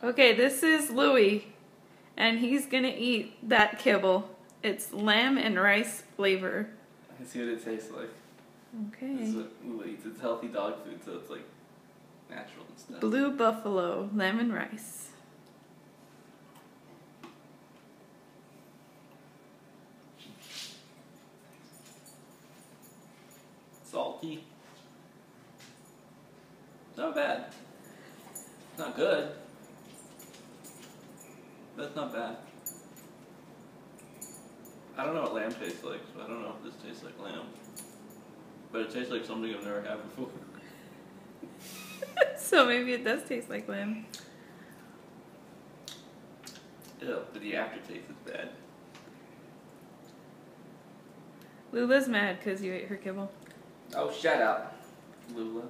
Okay, this is Louie, and he's gonna eat that kibble. It's lamb and rice flavor. I can see what it tastes like. Okay. This is what Looey eats. It's healthy dog food, so it's like natural and stuff. Blue buffalo, lemon rice. Salty. Not bad. Not good. That's not bad. I don't know what lamb tastes like, so I don't know if this tastes like lamb. But it tastes like something I've never had before. So maybe it does taste like lamb. Ew, but the aftertaste is bad. Lula's mad because you ate her kibble. Oh, shut up, Lula.